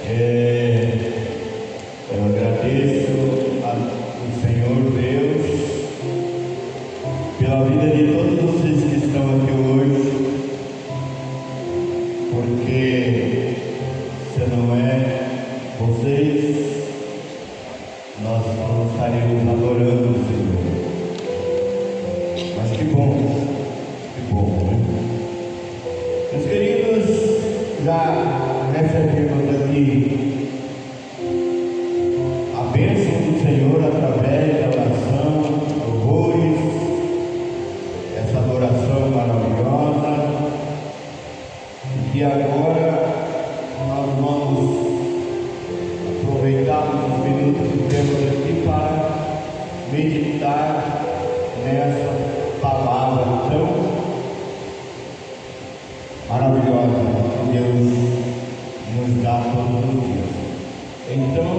Eu agradeço ao Senhor Deus pela vida de todos vocês que estão aqui hoje, porque se não é vocês, nós não estaríamos adorando o Senhor. Mas que bom, né? Meus queridos, já recebemos aqui a bênção do Senhor através da oração, louvores, essa adoração maravilhosa, e que agora nós vamos aproveitar os minutos que temos aqui para meditar nessa palavra tão maravilhosa que Deus nos dá todos os dias. Então,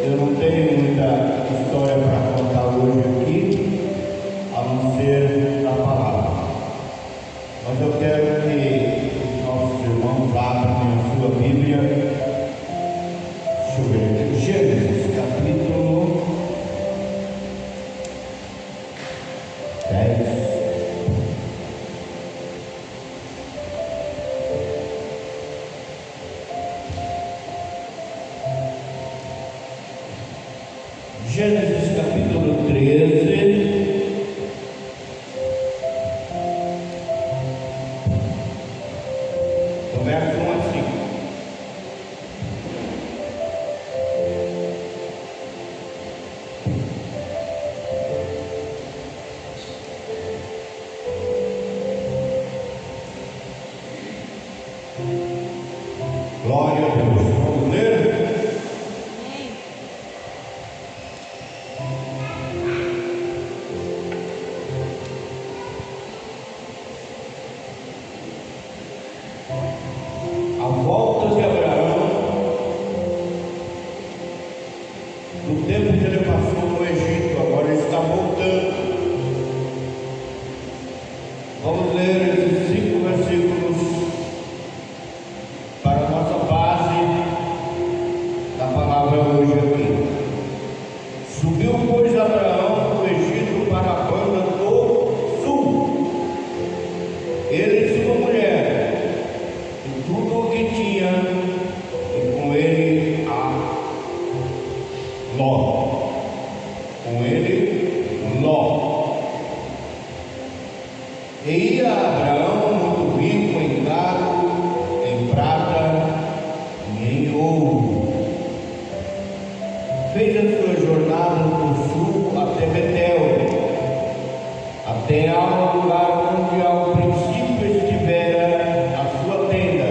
eu não tenho muita história para contar hoje aqui, a não ser a palavra. Mas eu quero que os nossos irmãos abram a sua Bíblia. Deixa eu ver aqui. Gênesis, capítulo 10. Gênesis capítulo 13, do verso 1 a 5. Glória a Deus. Vamos ler? A volta de Abraão, do tempo que ele passou no Egito, agora ele está voltando. Vamos ler esses 5 versículos para a nossa base da palavra hoje aqui. Subiu, pois, Abraão do Egito para a banda do sul, ele e sua mulher, e tudo o que tinha, e com ele a Ló. Com ele Ló. E ia Abraão muito rico em gado, em prata e em ouro. Fez a sua jornada do sul até Betel, até ao lugar onde ao princípio estivera a sua tenda,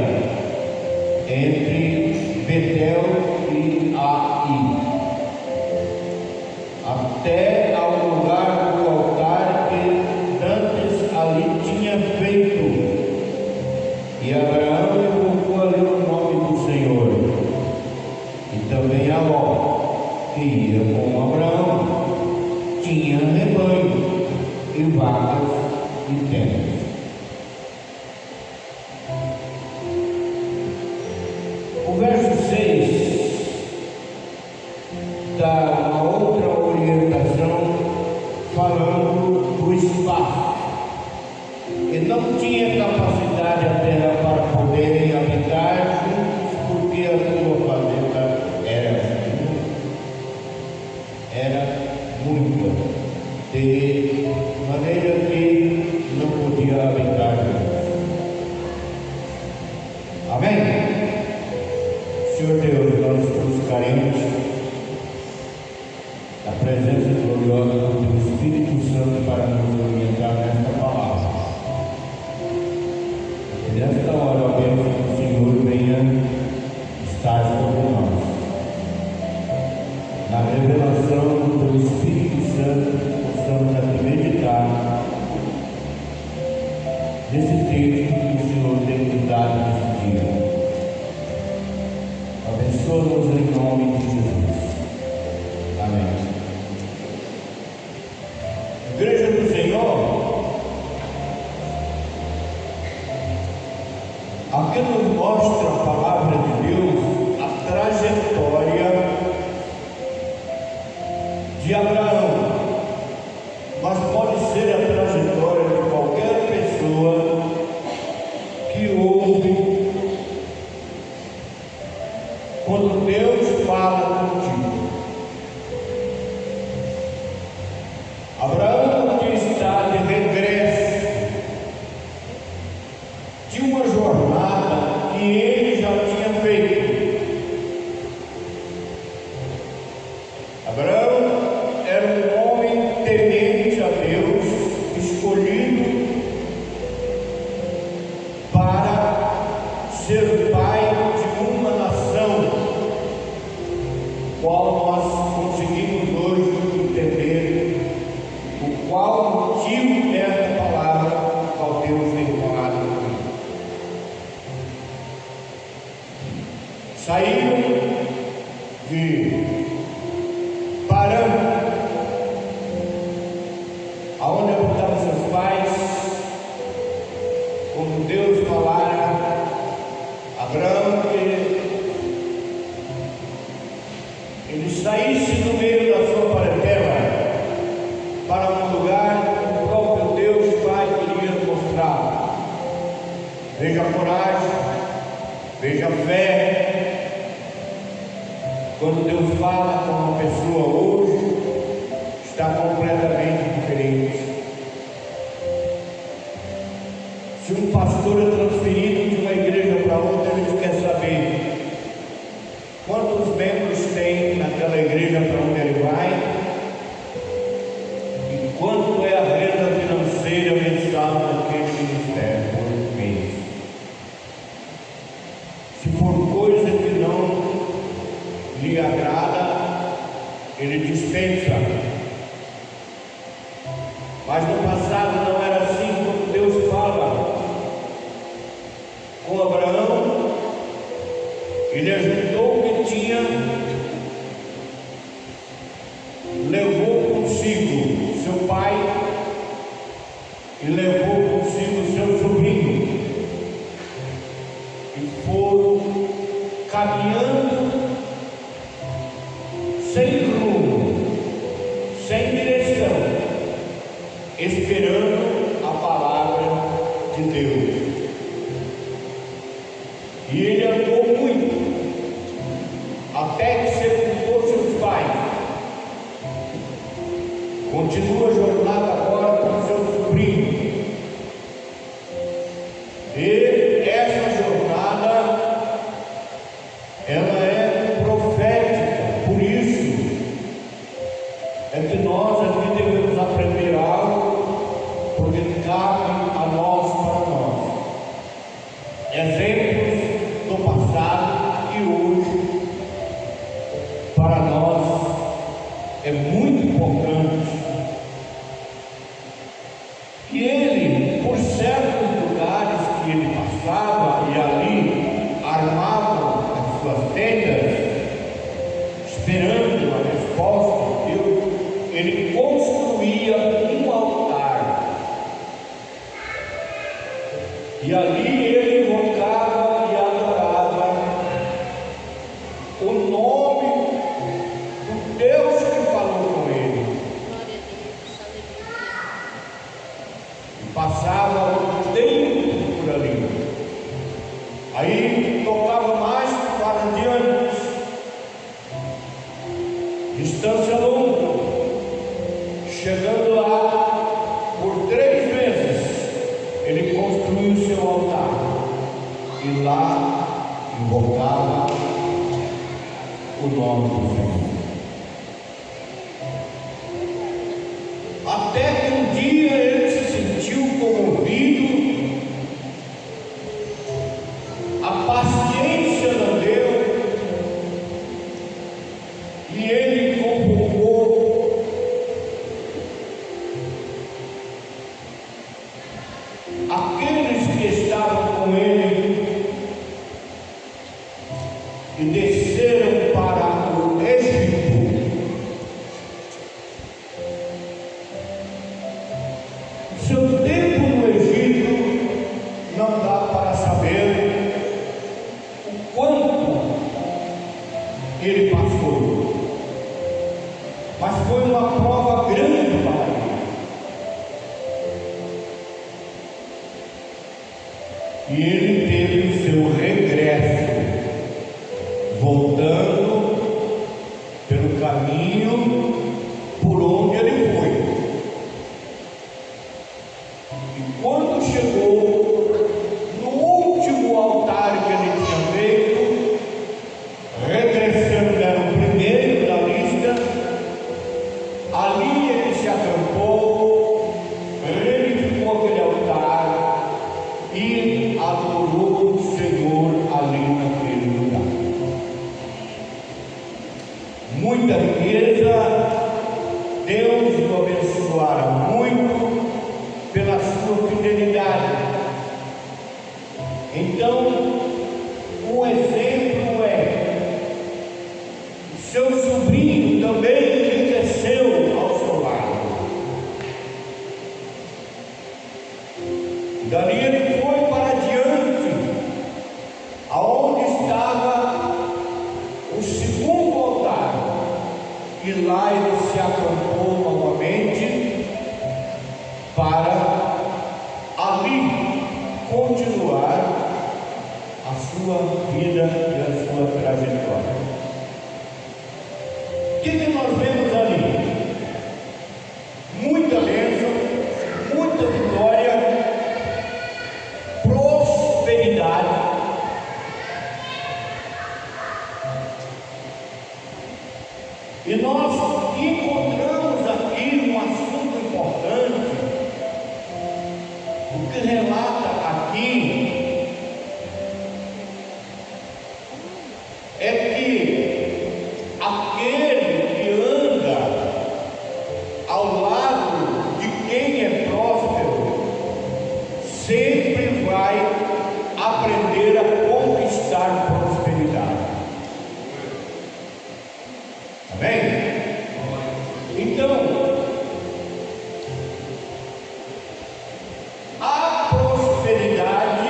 entre Betel e Ai, até ao lugar do altar que antes ali tinha feito. E Abraão invocou ali o nome do Senhor. E também a Ló, que ia com Abraão, tinha rebanho e vacas e tendas. O verso 6 dá uma outra orientação falando do espaço. E não tinha capacidade a terra para poderem habitar juntos, porque a sua fazenda era muita, de maneira que não podia habitar juntos. Amém? Senhor Deus, nós estamos carentes da presença gloriosa do Teu Espírito Santo para nos orientar nesta palavra. E nesta hora a bênção do Senhor venha estar sobre nós. Na revelação do Teu Espírito Santo, possamos aqui meditar nesse texto que o Senhor tem nos dado nesse dia. Abençoa-nos em nome de Jesus. Amém. Igreja do Senhor, Aqui nos mostra a palavra de Deus, a trajetória de Abraão, mas pode ser a trajetória de qualquer pessoa que ouve quando Deus fala contigo. Abraão que está de regresso de uma jornada que ele já tinha feito. Abraão era um homem temente a Deus, escolhido para ser pai de uma nação, qual nós conseguimos hoje entender o qual motivo dessa palavra, qual Deus tem falado aqui. Saíram de Parã, aonde habitavam seus pais, como Deus falara a Abraão que ele saísse do meio da sua parentela para um lugar que o próprio Deus Pai queria mostrar. Veja a coragem, veja a fé. Quando Deus fala com uma pessoa hoje, está completamente diferente. Se um pastor é transferido de uma igreja para outra, ele quer saber quantos membros tem naquela igreja para onde ele vai e quanto é a renda financeira mensal naquele ministério por mês. Se for coisa que não lhe agrada, ele dispensa. Mas no passado não era assim. Quando Deus fala com Abraão, ele ajuntou o que tinha, levou consigo seu pai e levou consigo seu sobrinho, e foram caminhando sem rumo, sem direção, esperando a palavra de Deus. E ele andou muito, até que sepultou seus pais. Continua a jornada agora com seu sobrinho. E essa jornada, ela é profética. Por isso é que nós aqui devemos aprender algo, porque cabe a nós, para nós. Exemplos do passado e hoje, para nós, é muito importante. E ele, por certos lugares que ele passava e ali armava as suas tendas, esperando a resposta de Deus, ele construía um altar. E ali ele invocava e adorava o nome do Deus que falou com ele. E passava o tempo por ali. Aí tocava mais para adiante, distância longa, chegando lá por 3 vezes, ele construiu seu altar e lá invocava o nome do Senhor. Até que um dia ele se sentiu comovido, a paciência não deu, e ele convocou aqueles que estavam com ele e desceram para o Egito. Seu tempo no Egito não dá para saber, que ele passou, mas foi uma prova grande para ele. E ele teve o seu regresso, voltando pelo caminho por onde ele foi. E quando chegou no último altar que ele tinha feito, regressando, era o primeiro da lista, ali ele se acampou, reedificou aquele altar e adorou o Senhor ali naquele lugar. Muita riqueza, Deus o abençoara muito pela sua fidelidade. Então, o exemplo é: seu sobrinho também enriqueceu ao seu lado. Dali ele foi para diante, aonde estava o segundo altar, e lá ele se acampou novamente para ali continuar a sua vida e a sua trajetória. O que nós vemos ali? Muita bênção, muita vitória, prosperidade. E nós encontramos aqui um assunto importante. O que relata aqui é que aquele que anda ao lado de quem é próspero sempre vai aprender a conquistar prosperidade. Amém? Então, a prosperidade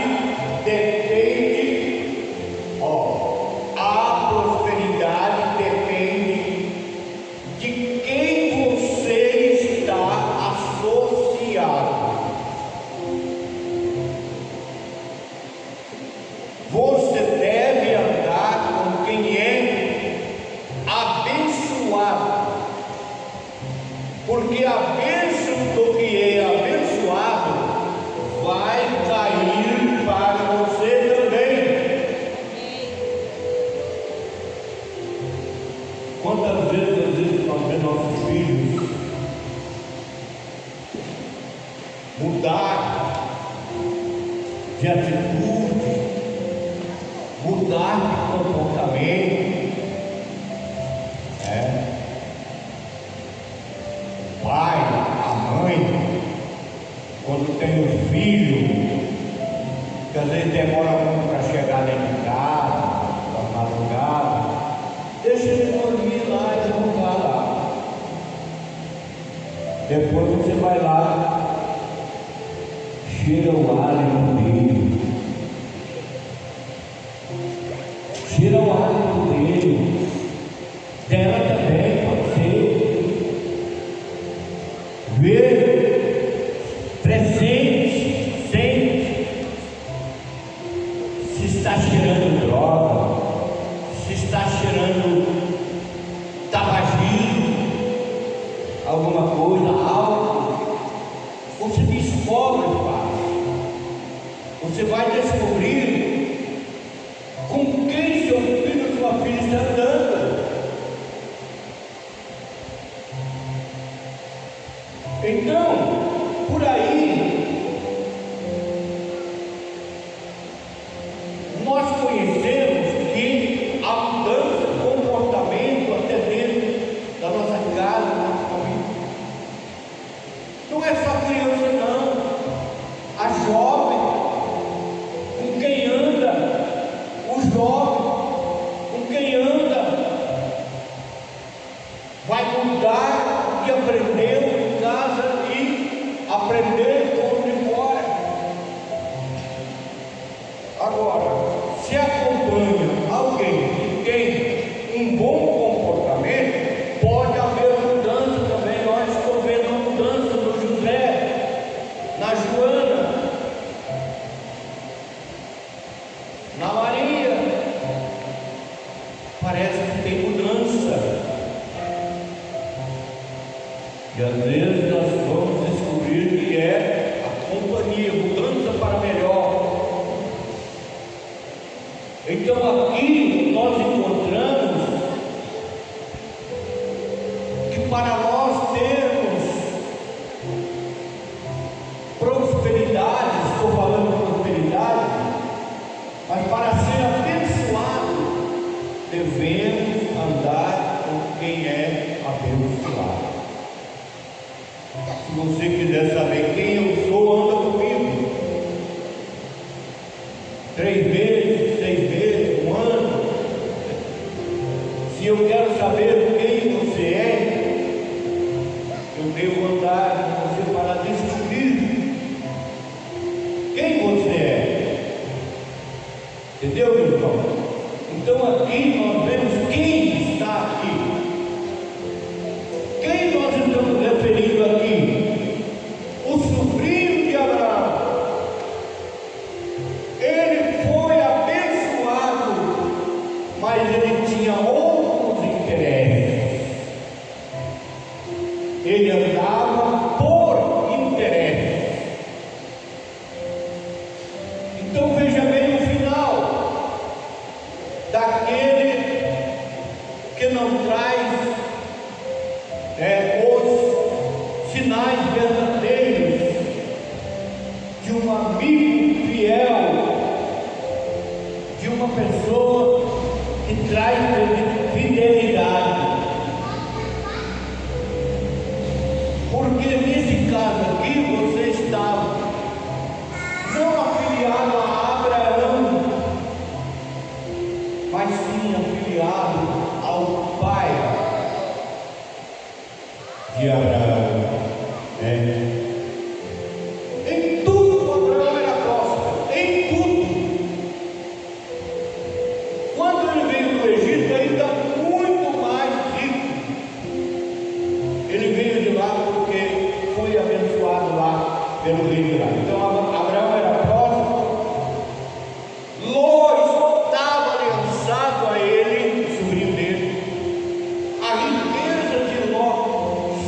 depende, a prosperidade depende de quem você está associado. Você deve andar com quem é abençoado, porque a bênção do que é abençoado vai cair para você também. Quantas vezes nós vemos nossos filhos mudar de atitude, mudar de comportamento? O pai, a mãe, quando tem um filho, que às vezes demora muito para chegar dentro de casa, para madrugada, deixa ele dormir lá e não vai lá. Depois você vai lá, cheira o hálito dele, cheira o hálito dele, dela também pode ser. Vê, presente, sente se está cheirando droga, se está cheirando tabagismo, alguma coisa, álcool. Você descobre, pai. Você vai descobrir com quem seu filho ou sua filha está andando. Então, por aí, nós conhecemos que a mudança de comportamento até dentro da nossa casa, da nossa família, não é só criança não, a jovem, com quem anda, o jovem, com quem anda, vai mudar e aprender em casa e aprender com de fora. Agora, se acompanha alguém que tem um bom Na Maria, parece que tem mudança. E às vezes nós vamos descobrir que é a companhia, mudança para melhor. Então aqui nós encontramos que para nós termos prosperidade, estou falando prosperidade, mas para ser abençoado, devemos andar com quem é abençoado. Se você quiser saber quem eu sou, anda comigo. 3 meses, 6 meses, 1 ano. Se eu quero saber quem você é, eu devo andar com você para descobrir quem você é. Entendeu, meu irmão? Então aqui nós vemos quem está aqui. Quem nós estamos referindo aqui? O sobrinho de Abraão. Ele foi abençoado, mas ele tinha outros interesses. Ele andava por interesse. Então veja bem o final daquele que não traz os sinais verdadeiros de um amigo fiel, de uma pessoa que traz fidelidade. Porque nesse caso aqui você está não afiliado a Abraão, mas sim afiliado ao pai de Abraão. Em tudo Abraão era próspero, em tudo. Quando ele veio do Egito, ainda muito mais rico. Ele veio de lá porque foi abençoado lá pelo rei de lá. Então Abraão era próspero. Ló estava aliançado a ele, o sobrinho dele. A riqueza de Ló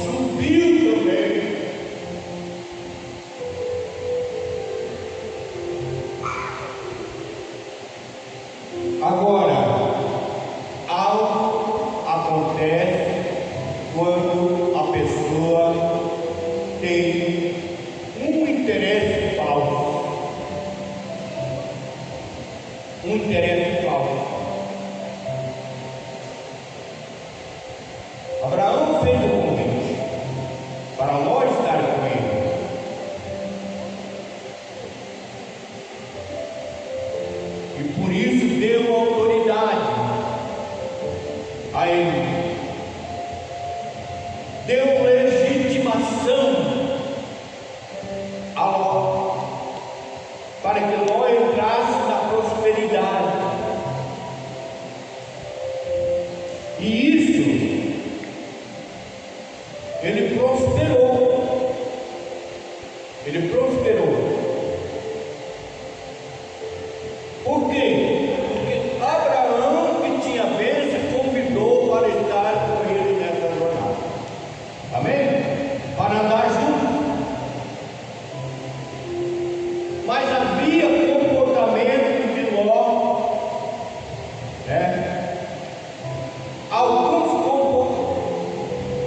subiu também. Agora, algo acontece quando a pessoa tem um interesse falso. Um interesse falso. Abraão fez o convite para Ló estar com ele. E por isso deu autoridade a ele. Deu legitimação a Ló, para que Ló entrasse na prosperidade. E isso, ele prosperou. Ele prosperou. Por quê? Porque Abraão, que tinha bênção, convidou para estar com ele nessa jornada. Amém? Para andar juntos. Mas havia comportamento de Ló,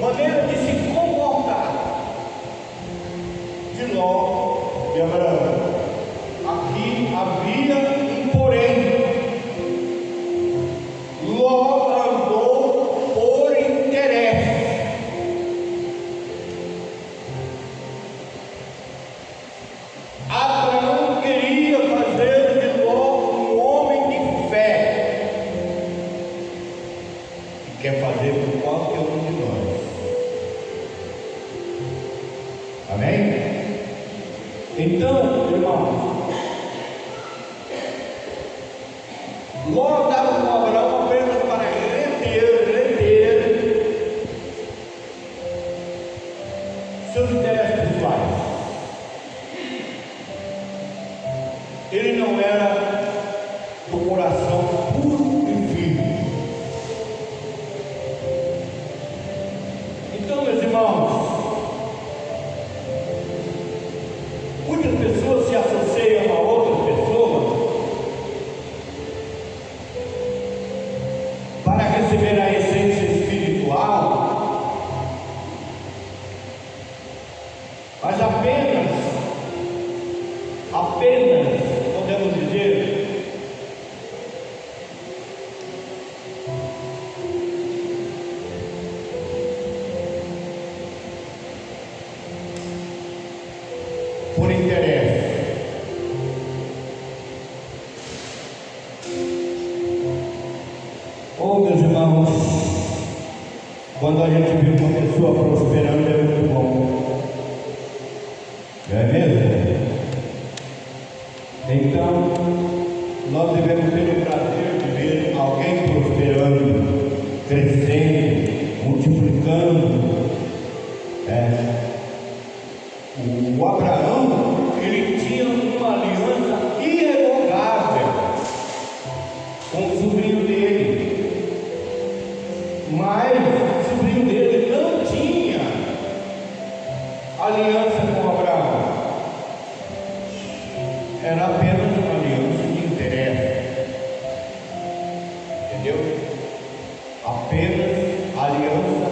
maneira de se comportar de Ló e Abraão. Aqui havia um porém. Ló andou por interesse. Abraão queria fazer de Ló um homem de fé. E quer fazer por qualquer um de nós. Amém? Então, irmãos, Ló andava com Abraão apenas para reter seus interesses pessoais. Ele não era do Oh, meus irmãos, quando a gente vê uma pessoa prosperando é muito bom, não é mesmo? Então, nós devemos ter o prazer de ver alguém prosperando, crescendo, multiplicando. O Abraão, ele tinha uma aliança irrevogável com o sobrinho dele, mas o sobrinho dele não tinha aliança com Abraão, era apenas uma aliança de interesse, entendeu? Apenas aliança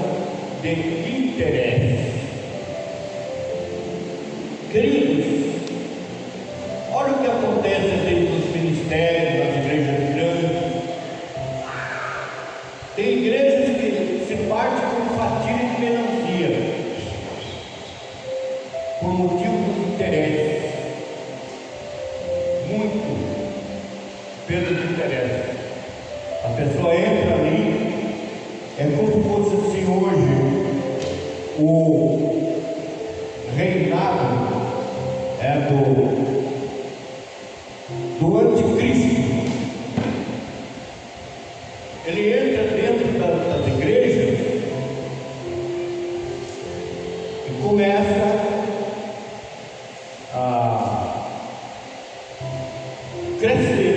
de interesse. Queridos, olha o que acontece dentro dos ministérios, das igrejas grandes. Tem igrejas que se parte por fatia de melancia, por motivo dos interesses, muito pelos interesses. A pessoa entra ali, é como se fosse assim hoje, o reinado do anticristo. Ele entra dentro das igrejas e começa a crescer,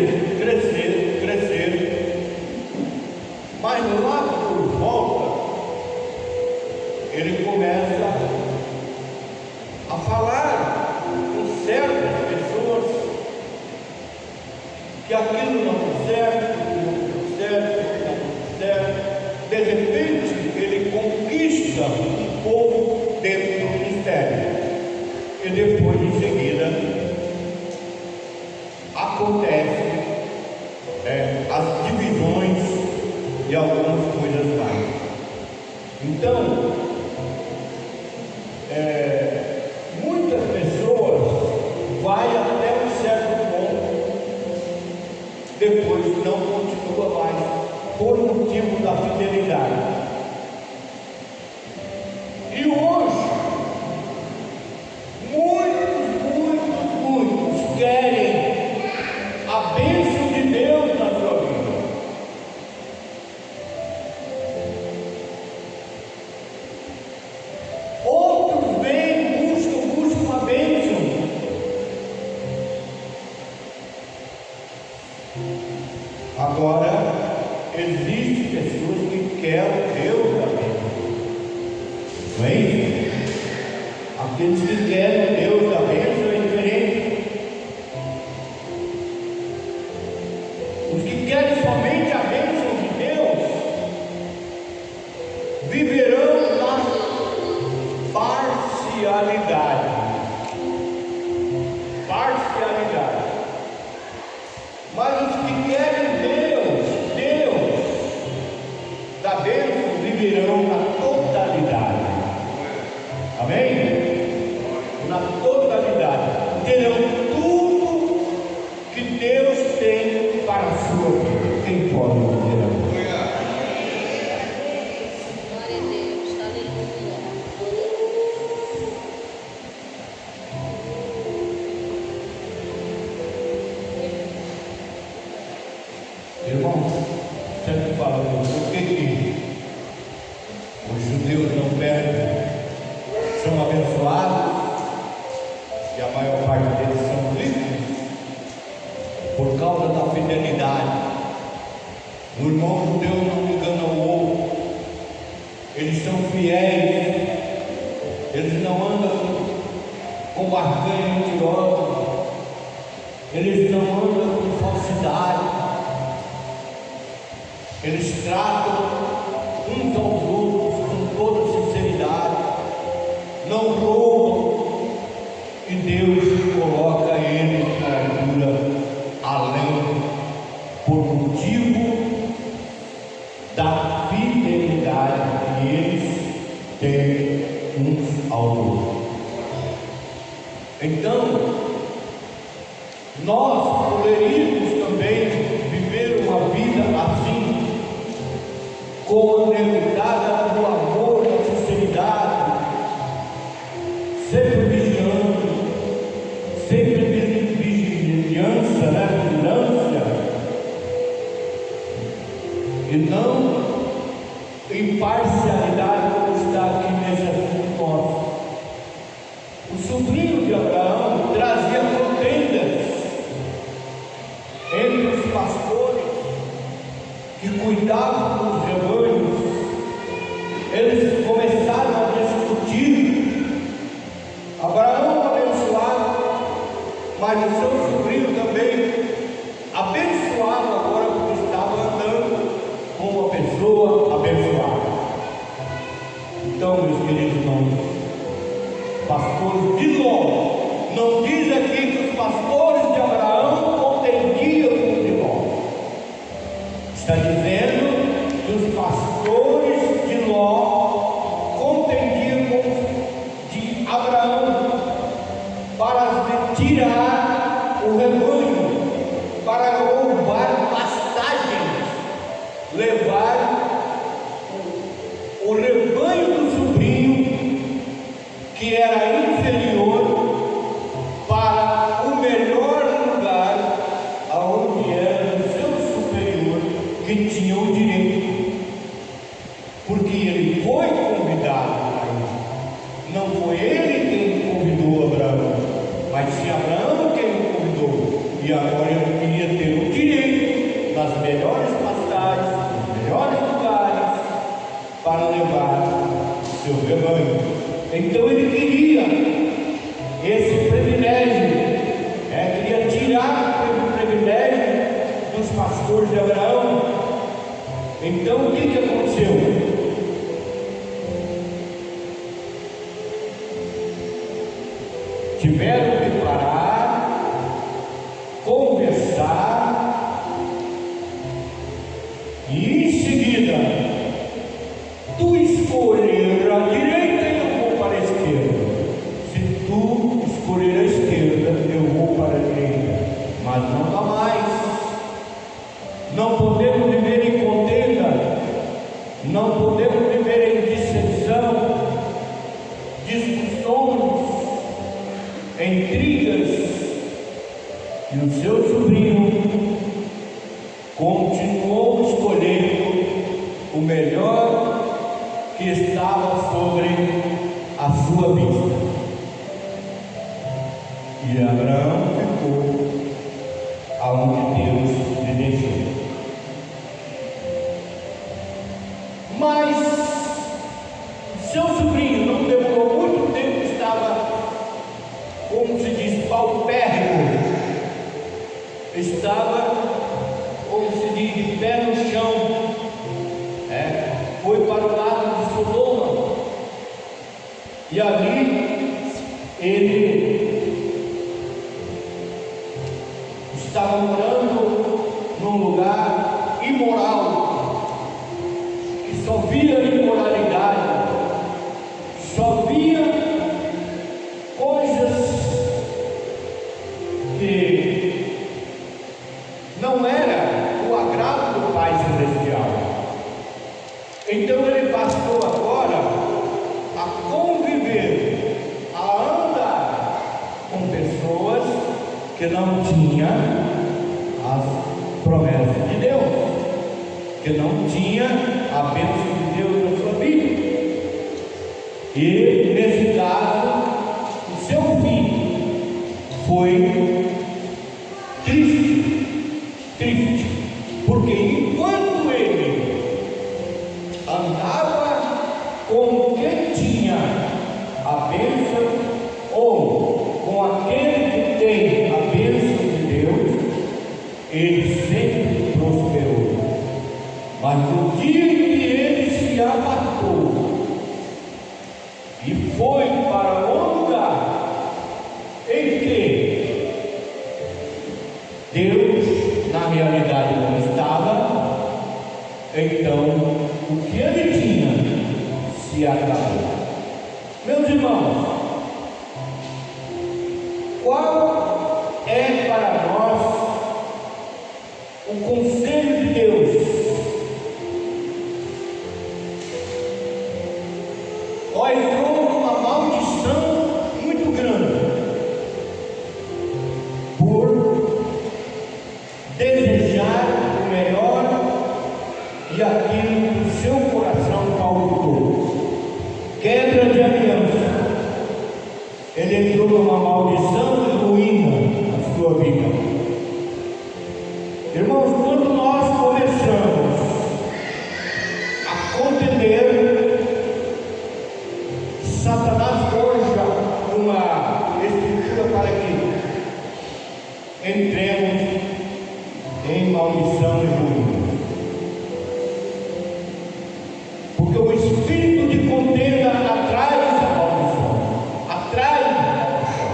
mas lá por volta ele começa a falar com certas pessoas que aquilo não é certo, de repente ele conquista um povo dentro do ministério, e depois em seguida acontece as divisões e algumas coisas mais. Então, muitas pessoas vai até um certo ponto, depois não continua mais, por motivo da fidelidade. E hoje, muitos querem a bênção de Deus na sua vida. Outros vêm, buscam a bênção. Agora, existem pessoas que querem Deus da bênção, não é isso? Aqueles que querem Deus da bênção é diferente. Os que querem somente a bênção de Deus viverão na parcialidade. Mas os que querem Deus da bênção viverão na totalidade. Amém? Na totalidade. Terão tudo que Deus tem para a sua vida. Quem pode dizer amém? Glória a Deus, aleluia. Irmãos, sempre falo por que os judeus não perdem, são abençoados e a maior parte deles são ricos por causa da fidelidade. O irmão judeu não engana o outro, eles são fiéis, eles não andam com barganha mentirosa, eles não andam com falsidade. Eles tratam uns aos outros com toda sinceridade, não roubam, e Deus coloca eles na altura além, por motivo da fidelidade que eles têm uns aos outros. Então, nós poderíamos também viver uma vida assim, e não imparcialidade como está aqui nesse assunto nosso. O sobrinho de Abraão trazia contendas entre os pastores que cuidavam dos rebanhos. Eles começaram a discutir. Abraão abençoado, mas o seu sobrinho também abençoado agora, porque estava andando com uma pessoa abençoada. Então, meus queridos irmãos, pastores de Ló, não diz aqui que os pastores de Abraão contendiam com de Ló. Está dizendo que os pastores de Ló contendiam com de Abraão para tirar o rebanho, para roubar pastagens, levar o rebanho do sobrinho, que era inferior, para o melhor lugar, aonde era o seu superior, que tinha o direito, porque ele foi convidado para isso. Não foi ele quem convidou Abraão, mas se Abraão quem o convidou, e agora ele queria ter o direito das melhores pastagens, dos melhores lugares, para levar o seu rebanho. Então ele queria esse privilégio, queria tirar o privilégio dos pastores de Abraão. Então o que aconteceu? Tiveram que parar, conversar, e em seguida, tu escolher a direita, eu vou para a esquerda. Se tu escolher a esquerda, eu vou para a direita. Mas não dá mais. Não podemos viver em contenda, não podemos viver em dissensão, discussões, intrigas. E o seu sobrinho continuou escolhendo o melhor que estava sobre a sua vista. E Abraão ficou aonde Deus lhe deixou. Mas seu sobrinho não demorou muito tempo, estava, como se diz, paupérrimo, estava, como se diz, de pé no chão, foi para o lado de Sodoma, e ali ele estava morando num lugar imoral, que só via imoralidade, só via coisas que não era o agrado do Pai Celestial. Então ele passou agora a conviver, a andar com pessoas que não tinham as promessas de Deus, que não tinha a bênção de Deus na sua vida. E nesse caso, o seu fim foi triste, porque enquanto ele andava com quem tinha a bênção, ou com aquele que tem a bênção de Deus, ele sempre prosperou. Mas no dia que ele se abatou e foi para um lugar em que Deus, na realidade, não estava, então o que ele tinha se acabou. Meus irmãos, qual é para nós o conselho de Deus? Entrou numa maldição muito grande por desejar o melhor e e aquilo que o seu coração palpitou. Quebra de aliança. Ele entrou numa maldição e ruína na sua vida. Irmãos, quando nós começamos a contender, Satanás forja uma estrutura para que entremos em maldição e ruína. Porque o espírito de contenda atrai a maldição. Atrai a maldição.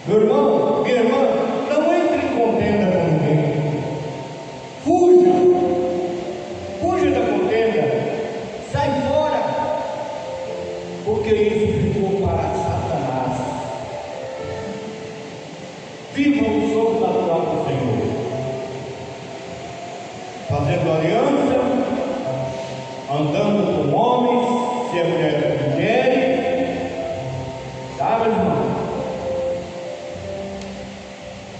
Meu irmão, minha irmã, não entre em contenda com ninguém. Fuja. Fuja da contenda. Sai fora. Porque isso ficou para Satanás. Viva o sobrenatural do Senhor. Fazendo aliança, andando com homens, se é mulher com mulheres, sabe, irmão?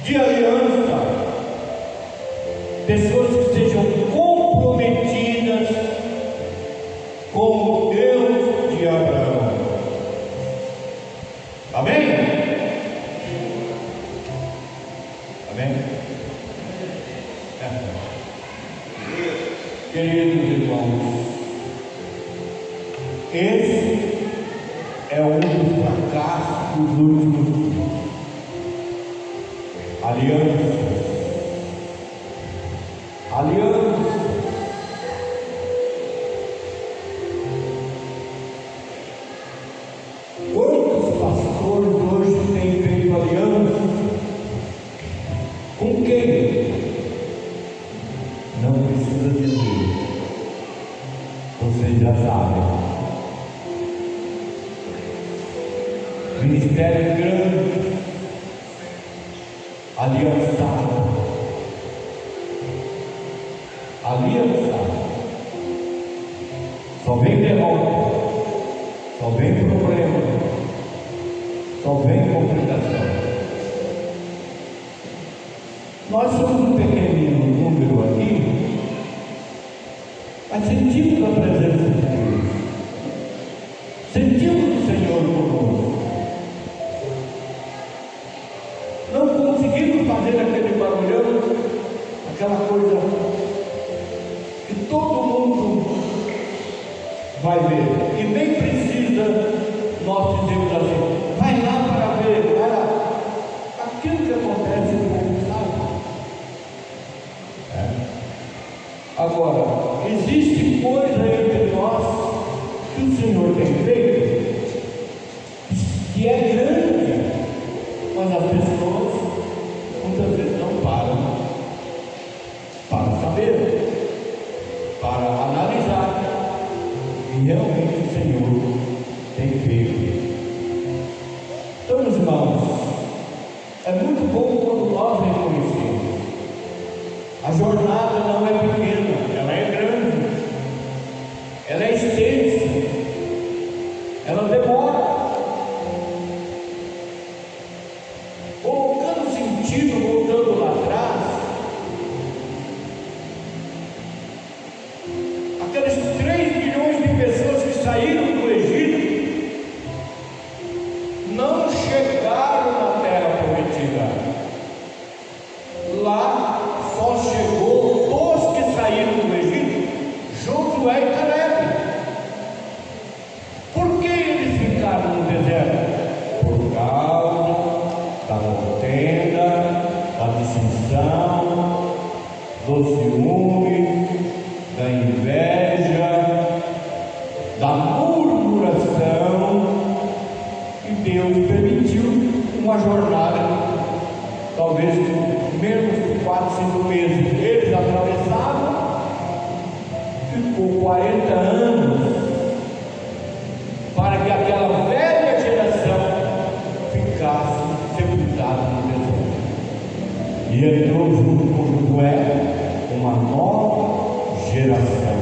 De aliança, pessoas que sejam comprometidas com o Deus de Abraão. Amém? Amém? Queridos irmãos, esse é um dos fracassos dos últimos dias. Aliança. Quantos pastores hoje têm feito aliança? Com quem? Não precisa dizer. Vocês já sabem. Ministério grande, aliançado. Só vem derrota, só vem problema, só vem complicação. Nós somos um pequenino número aqui, mas sentimos a presença de Deus, sentimos o Senhor conosco. Não conseguimos fazer aquele barulhão, aquela coisa que todo mundo vai ver, e nem precisa nós dizermos assim, vai lá para ver, vai lá. Aquilo que acontece no mundo, sabe? Agora, existe coisa entre nós que o Senhor tem feito, que é grande, mas as pessoas muitas vezes não param para saber, para analisar. E realmente o Senhor tem feito. Então, meus irmãos, é muito bom quando nós reconhecemos. A jornada não é pequena, ela é grande, ela é extensa, ela demora. Colocando sentido, voltando lá atrás, aquelas 3 milhões de pessoas que saíram do Egito não chegaram na terra prometida. Lá só chegou os que saíram do Egito, Josué e Caleb. Por que eles ficaram no deserto? Por causa da contenda, da dissensão, do ciúme, da inveja, da murmuração, e Deus permitiu uma jornada, talvez menos de 4, 5 meses. Eles atravessavam, ficou 40 anos para que aquela velha geração ficasse sepultada no deserto. E entrou junto com Josué uma nova geração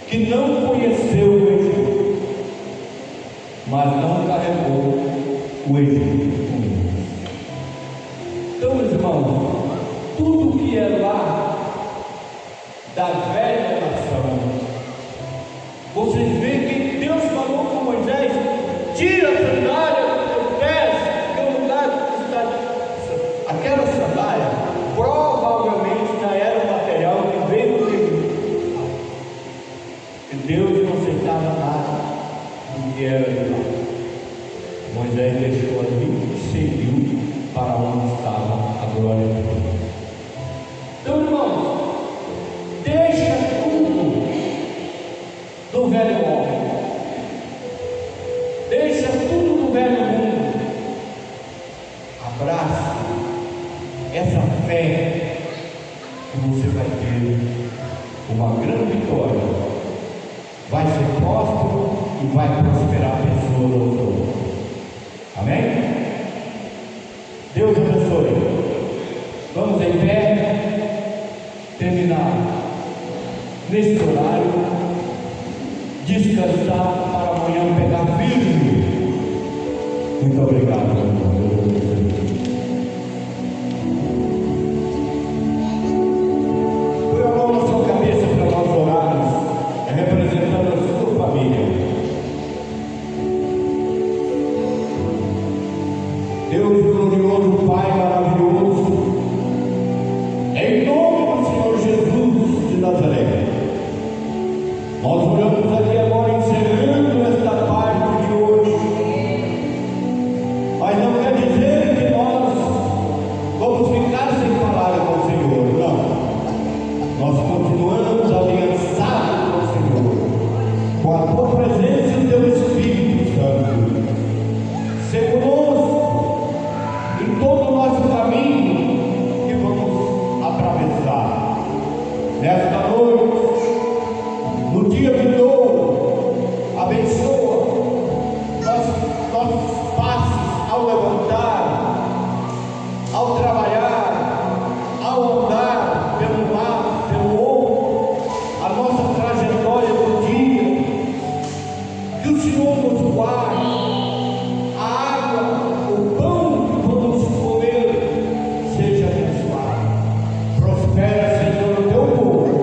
que não conheceu o Egito, mas não carregou o Egito. Então, meus irmãos, tudo que é lá da velha nação. Vocês veem que Deus falou com Moisés: tira a sandália dos teus pés, porque o lugar está. Aquela sandália provavelmente já era o material que veio do Egito. E Deus não aceitava nada do que era de lá. Moisés deixou ali e seguiu para onde estava a glória de Deus. Então, irmãos, deixa tudo do velho homem, deixa tudo do velho mundo, abraça essa fé que você vai ter uma grande vitória, vai ser próspero e vai prosperar pessoas ao seu lado. Amém? Deus abençoe. Vamos em pé, terminar nesse horário, descansar para amanhã pegar firme. Muito obrigado, meu irmão. Deus abençoe. Põe a mão na sua cabeça para nós orarmos, representando a sua família. Deus glorioso, Pai maravilhoso, em nome do Senhor Jesus de Nazaré, nós oramos aqui agora, encerrando esta parte de hoje, mas não quer dizer que nós vamos ficar sem falar com o Senhor, não. Nós continuamos aliançados com o Senhor, com a tua presença e o teu Espírito Santo. Segundo em todo o nosso caminho que vamos atravessar nesta noite, no dia vindouro, abençoa nossos passos ao levantar, ao trabalhar, ao andar pelo mar, pelo ouro, a nossa trajetória do dia, que o Senhor nos guarde. Prospera, Senhor, o teu povo,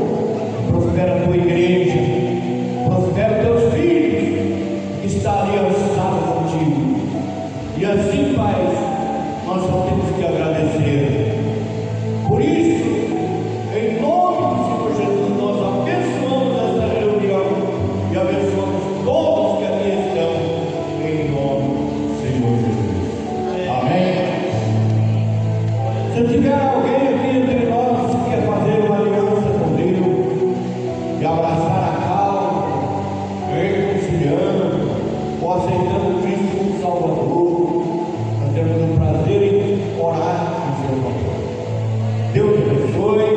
prospera a tua igreja, prospera teus filhos que estão aliançados contigo. E assim, Pai, nós só temos que agradecer. Por isso, em nome do Senhor Jesus, nós abençoamos esta reunião e abençoamos todos que aqui estão, em nome do Senhor Jesus. Amém? Se tiver alguém aqui entre nós que quer fazer uma aliança com Deus e abraçar a causa, reconciliando ou aceitando Cristo como Salvador, nós temos o prazer em orar em seu favor. Deus abençoe,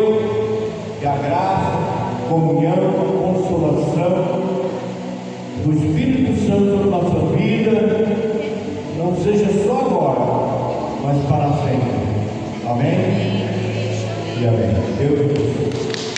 que a graça, comunhão, consolação do Espírito Santo na nossa vida não seja só agora, mas para sempre. Amém? E amém. Deus abençoe.